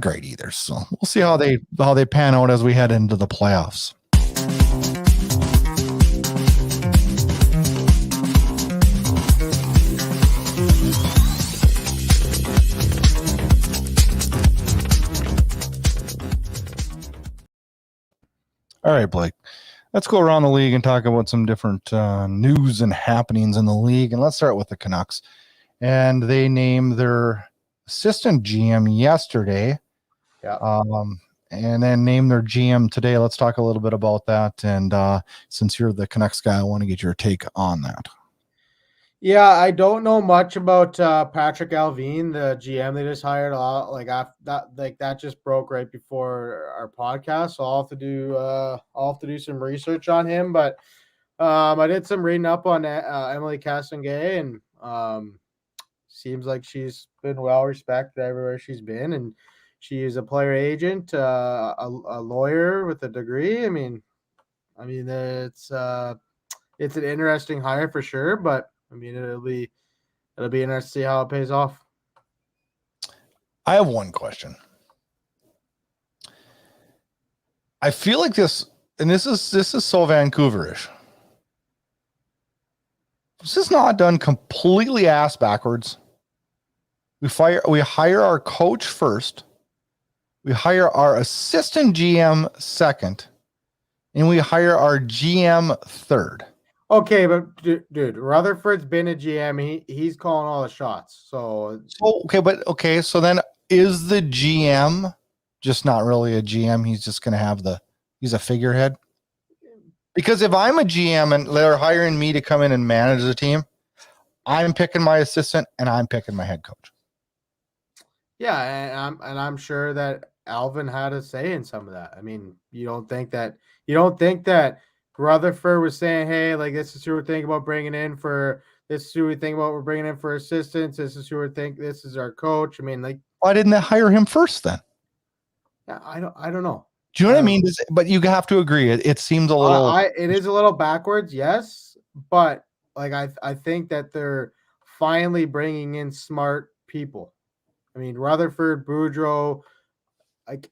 S1: great either. So we'll see how they pan out as we head into the playoffs. All right, Blake. Let's go around the league and talk about some different news and happenings in the league. And let's start with the Canucks. And they named their assistant GM yesterday.
S2: Yeah.
S1: And then named their GM today. Let's talk a little bit about that. And since you're the Canucks guy, I want to get your take on that.
S2: Yeah, I don't know much about Patrick Alvin, the GM they just hired. That just broke right before our podcast, so I'll have to do some research on him. But I did some reading up on Emily Castonguay, and seems like she's been well respected everywhere she's been, and she is a player agent, a lawyer with a degree. I mean, it's an interesting hire for sure, but. I mean, it'll be interesting to see how it pays off.
S1: I have one question. I feel like this, and this is so Vancouverish. This is not done completely ass backwards. We hire our coach first. We hire our assistant GM second, and we hire our GM third.
S2: Okay, but dude, Rutherford's been a GM. He's calling all the shots. So
S1: then is the GM just not really a GM? He's just going to have he's a figurehead. Because if I'm a GM and they're hiring me to come in and manage the team, I'm picking my assistant and I'm picking my head coach.
S2: Yeah, and I'm sure that Alvin had a say in some of that. I mean, you don't think that Rutherford was saying, hey, like, this is who we're thinking about bringing in for this is who we think about we're bringing in for assistants. This is who we think this is our coach. I mean, like,
S1: why didn't they hire him first then?
S2: Yeah, I don't know.
S1: Do you know what I mean? But you have to agree. It seems a little.
S2: It is a little backwards, yes, but like I think that they're finally bringing in smart people. I mean, Rutherford, Boudreau, like.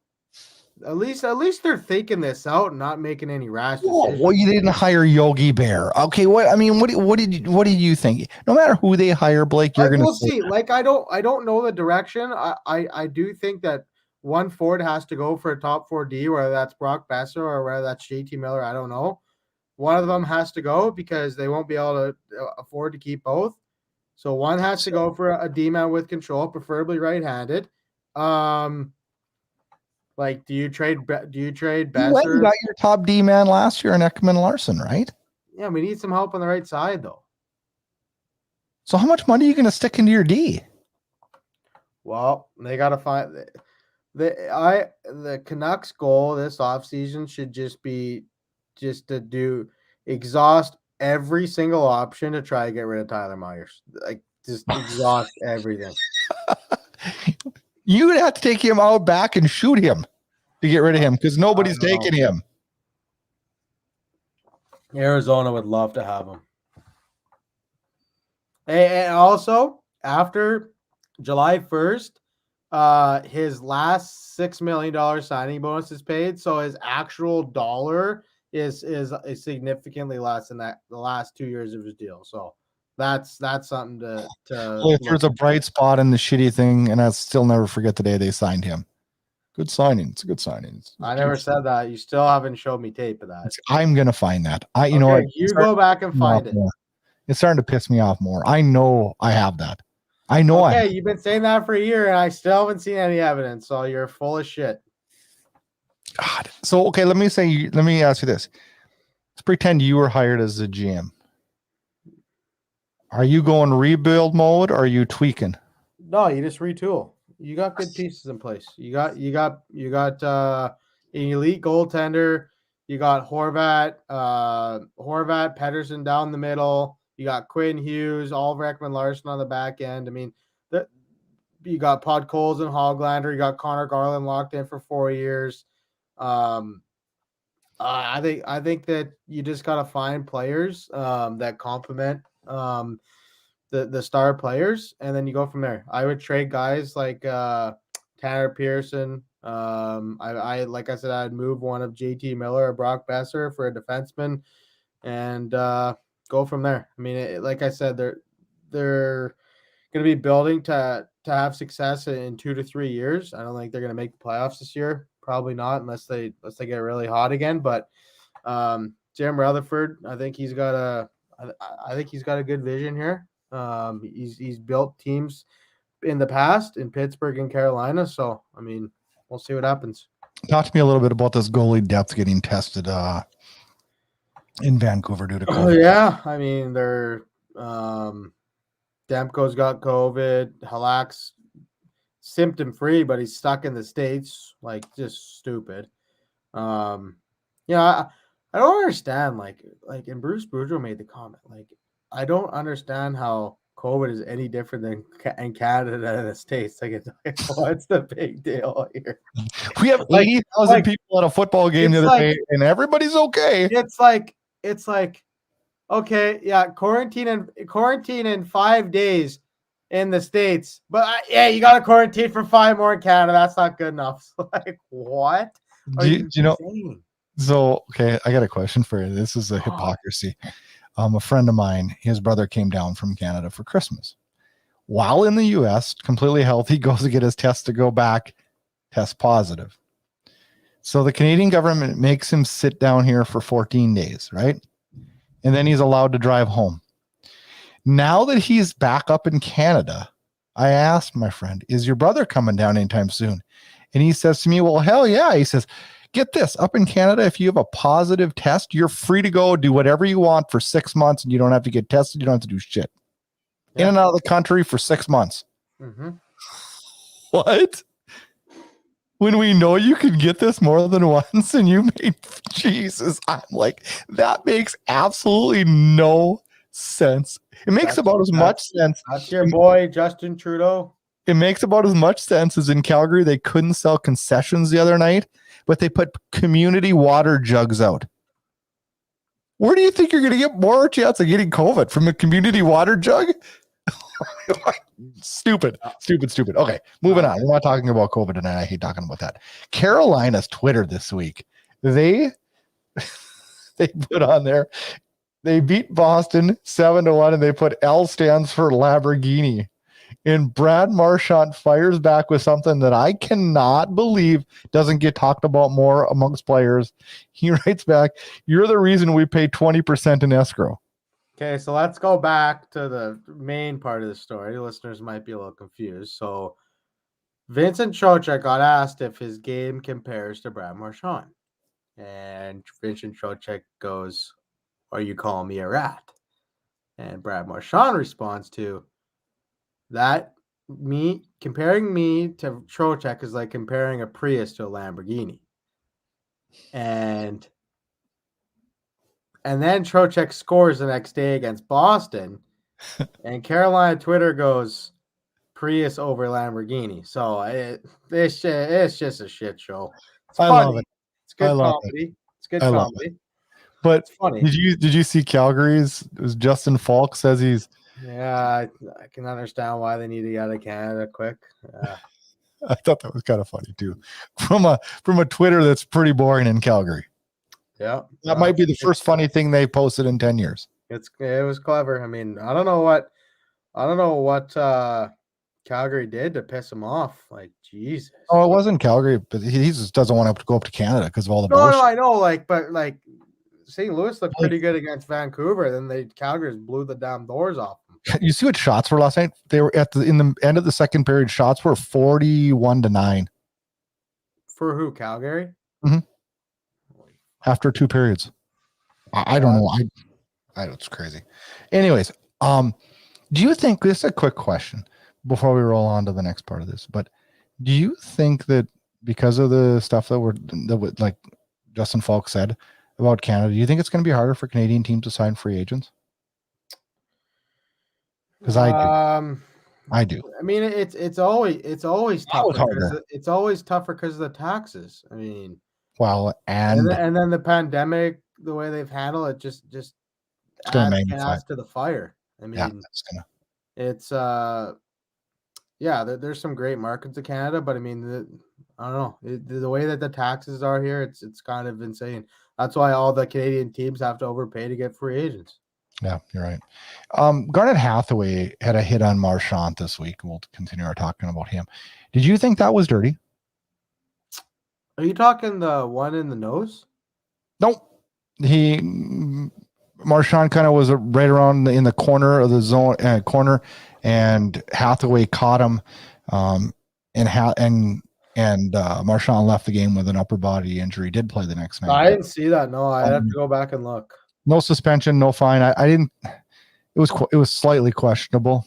S2: At least they're thinking this out and not making any rash decisions.
S1: Well, you didn't hire Yogi Bear. Okay, what did you think? No matter who they hire, Blake, you're gonna
S2: see. Like, I don't know the direction. I do think that one forward has to go for a top 4D, whether that's Brock Besser or whether that's JT Miller. I don't know. One of them has to go because they won't be able to afford to keep both. So one has to go for a D-man with control, preferably right-handed. Like, do you trade Besser?
S1: You got your top D man last year in Ekman Larson, right?
S2: Yeah, we need some help on the right side, though.
S1: So how much money are you going to stick into your D?
S2: Well, they got to find the Canucks' goal this offseason should just be to exhaust every single option to try to get rid of Tyler Myers. Like, just exhaust everything.
S1: You would have to take him out back and shoot him to get rid of him because nobody's taking him.
S2: Arizona would love to have him. And also, after July 1st, his last $6 million signing bonus is paid, so his actual dollar is significantly less than the last 2 years of his deal. So that's something to
S1: well, if there's a bright spot in the shitty thing, and I'll still never forget the day they signed him. Good signing. It's a good signing.
S2: I never said that. You still haven't showed me tape of that.
S1: I'm gonna find that. You know what?
S2: You go back and find it.
S1: It's starting to piss me off more. I know I have that. I know.
S2: Okay, you've been saying that for a year, and I still haven't seen any evidence. So you're full of shit.
S1: God. So okay, let me ask you this. Let's pretend you were hired as a GM. Are you going rebuild mode or are you tweaking?
S2: No, you just retool. You got good pieces in place. You got an elite goaltender. You got Horvat, Pedersen down the middle. You got Quinn Hughes, Ulrich and Larson on the back end. I mean, you got Podkolzin and Hoglander. You got Connor Garland locked in for 4 years. I think that you just gotta find players that complement the star players, and then you go from there. I would trade guys like Tanner Pearson. I like I said, I'd move one of JT Miller or Brock Besser for a defenseman, and go from there. I mean, like I said, they're going to be building to have success in 2 to 3 years. I don't think they're going to make the playoffs this year. Probably not unless they get really hot again. But Jim Rutherford, I think he's got a good vision here. He's built teams in the past in Pittsburgh and Carolina. So I mean, we'll see what happens.
S1: Talk to me a little bit about this goalie depth getting tested in Vancouver due to COVID.
S2: Oh yeah, I mean they're Demko's got COVID. Halak's symptom free, but he's stuck in the States. Like, just stupid. I don't understand. Like, and Bruce Boudreau made the comment. Like, I don't understand how COVID is any different than in Canada and the States. Like, what's the big deal here?
S1: We have 80,000 people at a football game the other day, and everybody's okay.
S2: It's like, okay, yeah, quarantine in 5 days in the States, but you got to quarantine for 5 more in Canada. That's not good enough. So, like, what?
S1: Do you know? So, okay, I got a question for you. This is a hypocrisy. A friend of mine, his brother came down from Canada for Christmas. While in the U.S., completely healthy, goes to get his test to go back, test positive. So the Canadian government makes him sit down here for 14 days, right? And then he's allowed to drive home. Now that he's back up in Canada, I asked my friend, is your brother coming down anytime soon? And he says to me, well, hell yeah. He says, get this, up in Canada, if you have a positive test, you're free to go do whatever you want for 6 months, and you don't have to get tested. You don't have to do shit. Yeah. In and out of the country for 6 months.
S2: Mm-hmm.
S1: What? When we know you can get this more than once, and you made Jesus, I'm like, that makes absolutely no sense. It makes about as much sense.
S2: That's your boy, Justin Trudeau.
S1: It makes about as much sense as in Calgary. They couldn't sell concessions the other night, but they put community water jugs out. Where do you think you're going to get more chance of getting COVID? From a community water jug? Stupid. Okay, moving on. We're not talking about COVID tonight. I hate talking about that. Carolina's Twitter this week, they put on there, they beat Boston 7-1, and they put L stands for Lamborghini. And Brad Marchand fires back with something that I cannot believe doesn't get talked about more amongst players. He writes back, you're the reason we pay 20% in escrow.
S2: Okay, so let's go back to the main part of the story. Listeners might be a little confused. So Vincent Trocheck got asked if his game compares to Brad Marchand. And Vincent Trocheck goes, are you calling me a rat? And Brad Marchand responds to, that comparing me to Trocheck is like comparing a Prius to a Lamborghini. And then Trocheck scores the next day against Boston, and Carolina Twitter goes Prius over Lamborghini. So it's just a shit show. It's funny.
S1: Love it.
S2: It's good comedy. It's good comedy.
S1: But
S2: it's funny.
S1: Did you see Calgary's? It was Justin Falk says he's.
S2: Yeah, I can understand why they need to get out of Canada quick.
S1: I thought that was kind of funny too, from a Twitter that's pretty boring in Calgary.
S2: Yeah,
S1: that might be the first funny thing they posted in 10 years.
S2: It was clever. I mean, I don't know what Calgary did to piss him off. Like, Jesus.
S1: Oh, it wasn't Calgary, but he just doesn't want to go up to Canada because of all the bullshit.
S2: No, I know. But St. Louis looked pretty good against Vancouver. Then Calgary blew the damn doors off them.
S1: You see what shots were last night? They were in the end of the second period. Shots were 41-9.
S2: For who? Calgary?
S1: Mm-hmm. After 2 periods. I don't know. I it's crazy. Anyways, Do you think this is a quick question before we roll on to the next part of this? But do you think that because of the stuff that like Justin Falk said about Canada, do you think it's going to be harder for Canadian teams to sign free agents? Because I do. I do.
S2: I mean, it's always tougher.
S1: Harder.
S2: It's always tougher because of the taxes. I mean,
S1: well,
S2: and then the pandemic, the way they've handled it, just adds gas to the fire. I mean, it's there's some great markets in Canada, but I mean, I don't know the way that the taxes are here. It's kind of insane. That's why all the Canadian teams have to overpay to get free agents.
S1: Yeah, you're right. Garnet Hathaway had a hit on Marchand this week. We'll continue our talking about him. Did you think that was dirty?
S2: Are you talking the one in the nose?
S1: Nope. Marchand kind of was right around in the corner of the zone corner, and Hathaway caught him. And Marchand left the game with an upper body injury. Did play the next night.
S2: I didn't see that. No, I have to go back and look.
S1: No suspension, no fine. I didn't. It was slightly questionable,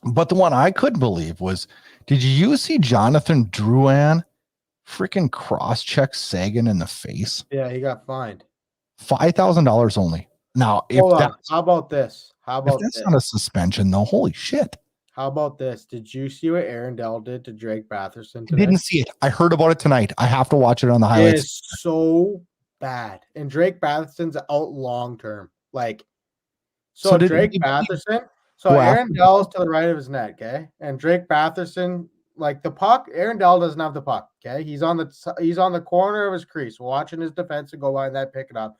S1: but the one I couldn't believe was, did you see Jonathan Drouin freaking cross-check Sagan in the face?
S2: Yeah, he got fined
S1: $5,000 only. Now,
S2: how about this?
S1: If that's not a suspension, though, holy shit.
S2: How about this? Did you see what Aaron Dell did to Drake Batherson today?
S1: I didn't see it. I heard about it tonight. I have to watch it on the highlights.
S2: It is so bad. And Drake Batherson's out long term. Like, so Drake Batherson, Aaron Dell's to the right of his net, okay? And Drake Batherson, like the puck, Aaron Dell doesn't have the puck, okay? He's on the corner of his crease, watching his defenseman go by and that pick it up.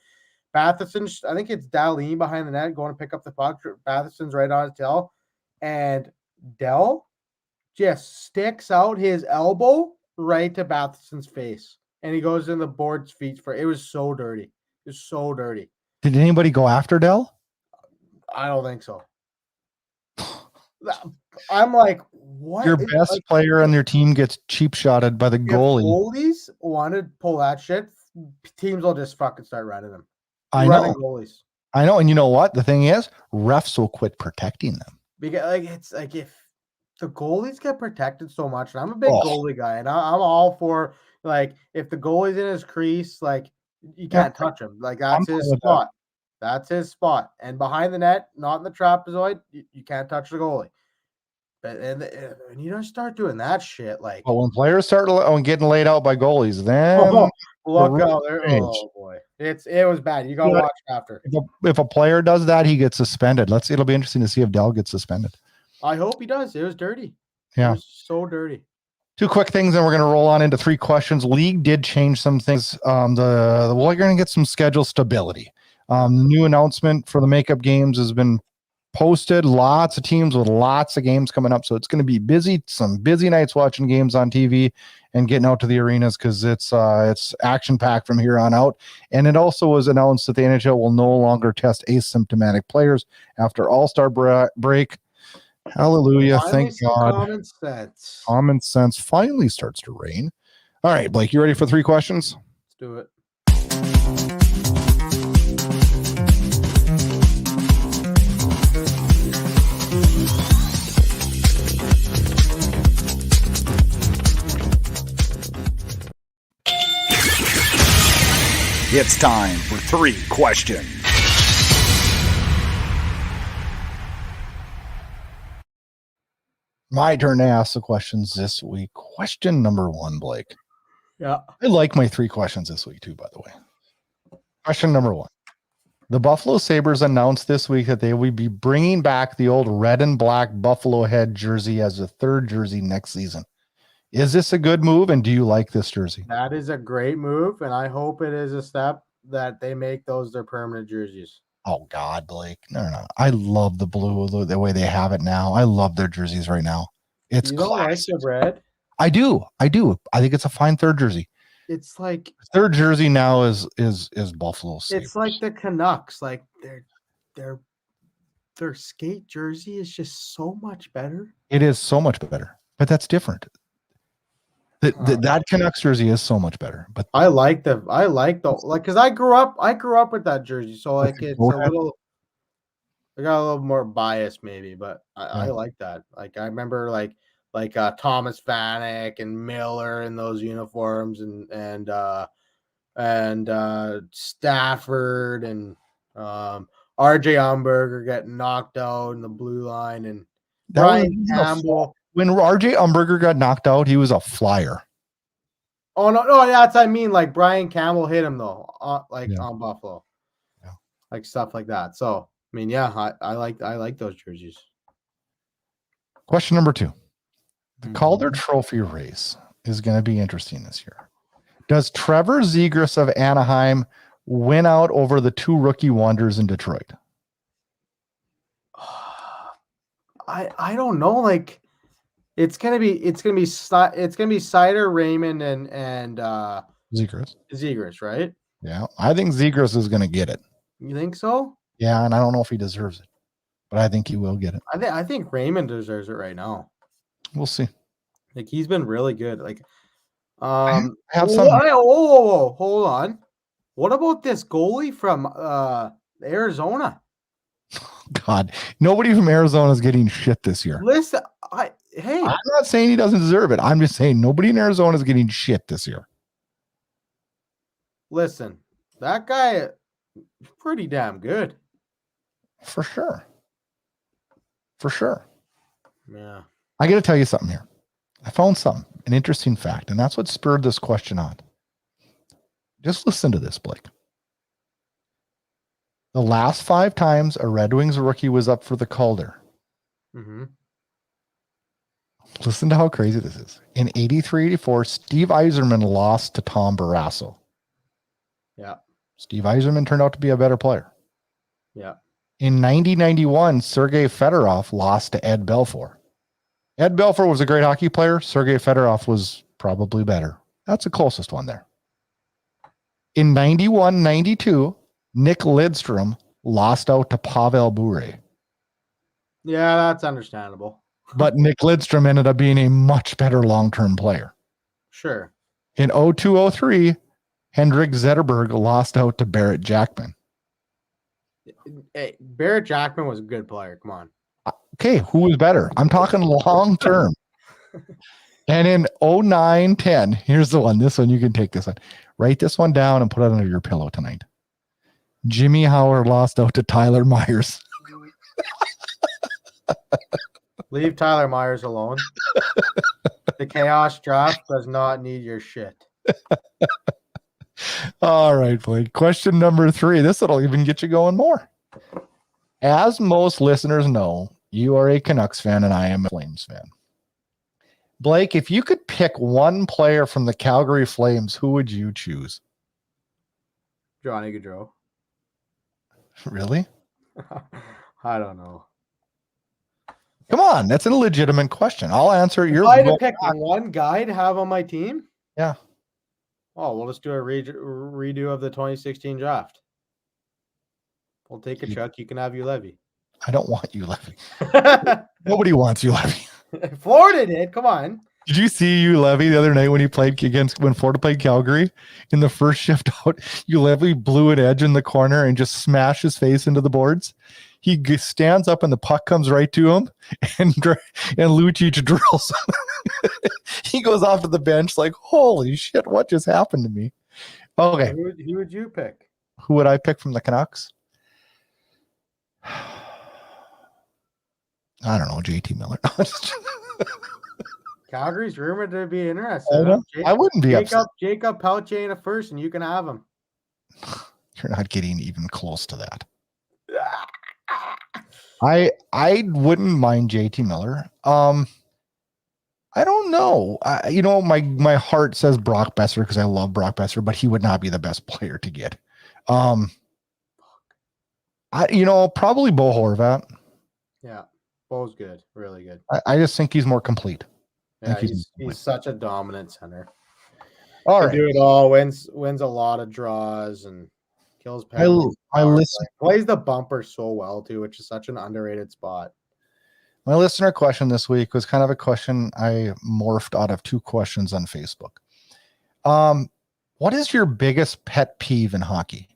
S2: Batherson, I think it's Dahlin behind the net going to pick up the puck. Batherson's right on his tail. And Dell just sticks out his elbow right to Batherson's face. And he goes in the board's feet for it. Was so dirty. It was so dirty.
S1: Did anybody go after Dell?
S2: I don't think so. I'm like, what?
S1: Your best player on your team gets cheap shotted by the goalie.
S2: Goalies want to pull that shit. Teams will just fucking start running them.
S1: Running
S2: goalies.
S1: I know. And you know what? The thing is, refs will quit protecting them.
S2: Because it's like if the goalies get protected so much, and I'm a big goalie guy, and I'm all for like if the goalie's in his crease, like you can't touch him. Like that's his spot. That's his spot. And behind the net, not in the trapezoid, you can't touch the goalie. But and you don't start doing that shit. Like,
S1: but when players start getting laid out by goalies, then
S2: look out there. Oh boy, it was bad. You gotta watch after.
S1: If a player does that, he gets suspended. It'll be interesting to see if Dell gets suspended.
S2: I hope he does. It was dirty.
S1: Yeah,
S2: it was so dirty.
S1: Two quick things, and we're going to roll on into three questions. League did change some things. We're going to get some schedule stability. The new announcement for the makeup games has been posted. Lots of teams with lots of games coming up, so it's going to be busy. Some busy nights watching games on TV and getting out to the arenas because it's action packed from here on out. And it also was announced that the NHL will no longer test asymptomatic players after All-Star break. Hallelujah. Thank God. Common sense finally starts to reign. All right, Blake, you ready for three questions?
S2: Let's do it.
S3: It's time for three questions.
S1: My turn to ask the questions this week. Question number one, Blake.
S2: Yeah.
S1: I like my three questions this week too, by the way. Question number one. The Buffalo Sabres announced this week that they will be bringing back the old red and black Buffalo head jersey as a third jersey next season. Is this a good move, and do you like this jersey?
S2: That is a great move, and I hope it is a step that they make those their permanent jerseys.
S1: Oh, God, Blake. No. I love the blue, the way they have it now. I love their jerseys right now. It's
S2: you don't
S1: classic.
S2: Like the red?
S1: I do. I think it's a fine third jersey.
S2: It's like
S1: third jersey now is Buffalo Sabres.
S2: It's like the Canucks. Like their skate jersey is just so much better.
S1: It is so much better, but that's different. That Canucks jersey is so much better, but
S2: I like because I grew up with that jersey, so like it's a little. I got a little more bias maybe, but I
S1: Yeah.
S2: like that. Like I remember like Thomas Vanek and Miller in those uniforms and Stafford and RJ Umberger getting knocked out in the blue line and
S1: That was
S2: Brian Campbell.
S1: when RJ Umberger got knocked out, he was a flyer.
S2: Oh no, that's I mean like Brian Campbell hit him though, on Buffalo, like stuff like that. So I mean, yeah, I like those jerseys.
S1: Question number 2. The Calder Trophy race is going to be interesting this year. Does Trevor Zegras of Anaheim win out over the 2 rookie wonders in Detroit?
S2: I don't know. Like it's gonna be Sider, Raymond, and Zegras, right?
S1: Yeah, I think Zegras is going to get it.
S2: You think so?
S1: Yeah, and I don't know if he deserves it, but I think he will get it.
S2: I think Raymond deserves it right now.
S1: We'll see.
S2: Like he's been really good. Like,
S1: I have some.
S2: Hold on. What about this goalie from Arizona?
S1: God, nobody from Arizona is getting shit this year.
S2: Listen,
S1: I'm not saying he doesn't deserve it. I'm just saying nobody in Arizona is getting shit this year.
S2: Listen, that guy is pretty damn good.
S1: For sure. For sure.
S2: Yeah.
S1: I got to tell you something here. I found an interesting fact, and that's what spurred this question on. Just listen to this, Blake. The last 5 times a Red Wings rookie was up for the Calder.
S2: Mm-hmm.
S1: Listen to how crazy this is. In 83-84, Steve Yzerman lost to Tom Barrasso.
S2: Yeah.
S1: Steve Yzerman turned out to be a better player.
S2: Yeah.
S1: In 90-91, Sergei Fedorov lost to Ed Belfour. Ed Belfour was a great hockey player. Sergei Fedorov was probably better. That's the closest one there. In 91-92, Nick Lidstrom lost out to Pavel Bure.
S2: Yeah, that's understandable.
S1: But Nick Lidstrom ended up being a much better long-term player.
S2: Sure.
S1: In 02-03, Hendrik Zetterberg lost out to Barrett Jackman.
S2: Hey, Barrett Jackman was a good player. Come on.
S1: Okay, who was better? I'm talking long-term. And in 09-10, here's the one. This one, you can take this one. Write this one down and put it under your pillow tonight. Jimmy Howard lost out to Tyler Myers.
S2: Leave Tyler Myers alone. The chaos draft does not need your shit.
S1: All right, Blake. Question number 3. This will even get you going more. As most listeners know, you are a Canucks fan and I am a Flames fan. Blake, if you could pick one player from the Calgary Flames, who would you choose?
S2: Johnny Gaudreau.
S1: Really?
S2: I don't know.
S1: Come on, that's a legitimate question. I'll answer it.
S2: If I had to pick one guy to have on my team?
S1: Yeah.
S2: Oh, we'll just do a redo of the 2016 draft. We'll take a Chuck. You can have Ulevy.
S1: I don't want Ulevy. Nobody wants Ulevy.
S2: Florida did. Come on.
S1: Did you see Ulevy the other night when he played when Florida played Calgary? In the first shift out, Ulevy blew an edge in the corner and just smashed his face into the boards. He stands up and the puck comes right to him, and Lucic drills him. He goes off to the bench like, holy shit, what just happened to me? Okay.
S2: Who would you pick?
S1: Who would I pick from the Canucks? I don't know, JT Miller.
S2: Calgary's rumored to be interested.
S1: I wouldn't be upset.
S2: Jacob Pelche in a first, and you can have him.
S1: You're not getting even close to that. I wouldn't mind JT Miller. I don't know. My heart says Brock Besser because I love Brock Besser, but he would not be the best player to get. Probably Bo Horvat.
S2: Yeah, Bo's good, really good.
S1: I just think he's more complete.
S2: Yeah, he's such a dominant center.
S1: All right,
S2: do it all. Wins a lot of draws and kills penalties.
S1: I listen.
S2: Plays the bumper so well too, which is such an underrated spot.
S1: My listener question this week was kind of a question I morphed out of 2 questions on Facebook. What is your biggest pet peeve in hockey?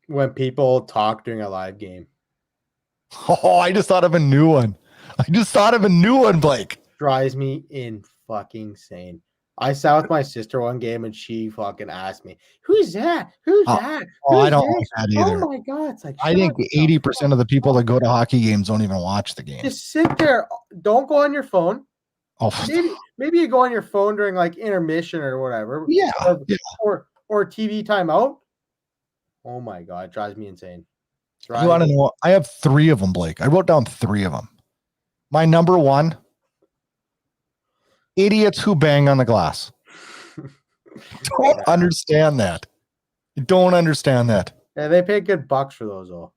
S2: when people talk during a live game.
S1: Oh, I just thought of a new one. Blake.
S2: Drives me in fucking insane. I sat with my sister one game and she fucking asked me, "Who's that? Who's that?"
S1: Oh, I
S2: Who's
S1: don't
S2: this?"
S1: like that either.
S2: Oh my god! It's like
S1: I think
S2: shut the
S1: 80% of the people that go to hockey games don't even watch the game.
S2: Just sit there. Don't go on your phone.
S1: Oh,
S2: Maybe you go on your phone during like intermission or whatever.
S1: yeah.
S2: Or TV timeout. Oh my god, it drives me insane.
S1: You want to know? I have 3 of them, Blake. I wrote down 3 of them. My number 1, idiots who bang on the glass. Don't understand that.
S2: Yeah, they pay good bucks for those though.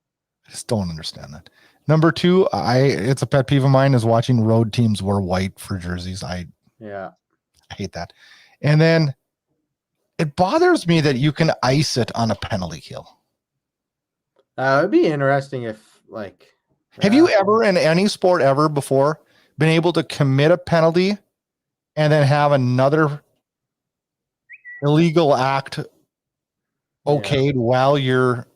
S1: I just don't understand that. Number 2, it's a pet peeve of mine, is watching road teams wear white for jerseys. I hate that. And then it bothers me that you can ice it on a penalty kill.
S2: It'd be interesting if like.
S1: Have you ever in any sport ever before been able to commit a penalty and then have another illegal act okayed while you're,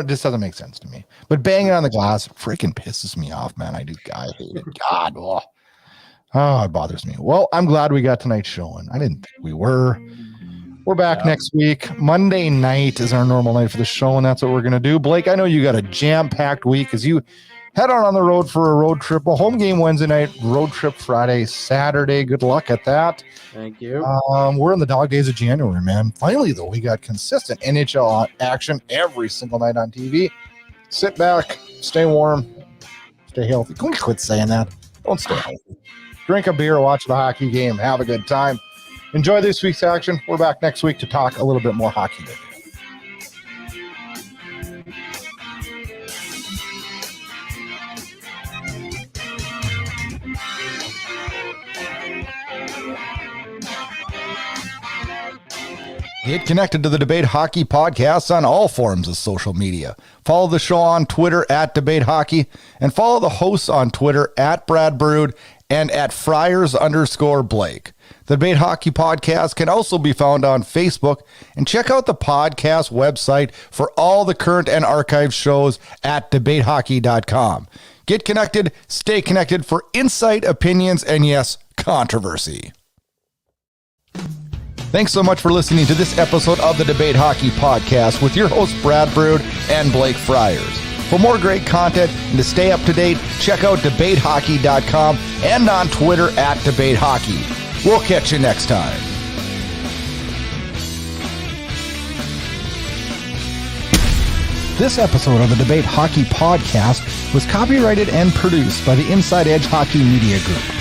S1: this doesn't make sense to me, but banging on the glass freaking pisses me off, man. I hate it. God. It bothers me. Well, I'm glad we got tonight's show in. I didn't think we were. We're back next week. Monday night is our normal night for the show, and that's what we're going to do. Blake, I know you got a jam-packed week as you head on the road for a road trip, a home game Wednesday night, road trip Friday, Saturday. Good luck at that.
S2: Thank you.
S1: We're in the dog days of January, man. Finally, though, we got consistent NHL action every single night on TV. Sit back, stay warm, stay healthy. Can we quit saying that? Don't stay healthy. Drink a beer, watch the hockey game, have a good time. Enjoy this week's action. We're back next week to talk a little bit more hockey. Get connected to the Debate Hockey Podcast on all forms of social media. Follow the show on Twitter at Debate Hockey, and follow the hosts on Twitter at Brad Burud and at Friars_Blake. The Debate Hockey Podcast can also be found on Facebook, and check out the podcast website for all the current and archived shows at debatehockey.com. Get connected, stay connected for insight, opinions, and yes, controversy. Thanks so much for listening to this episode of the Debate Hockey Podcast with your hosts Brad Burud and Blake Friars. For more great content and to stay up to date, check out debatehockey.com and on Twitter at debatehockey. We'll catch you next time. This episode of the Debate Hockey Podcast was copyrighted and produced by the Inside Edge Hockey Media Group.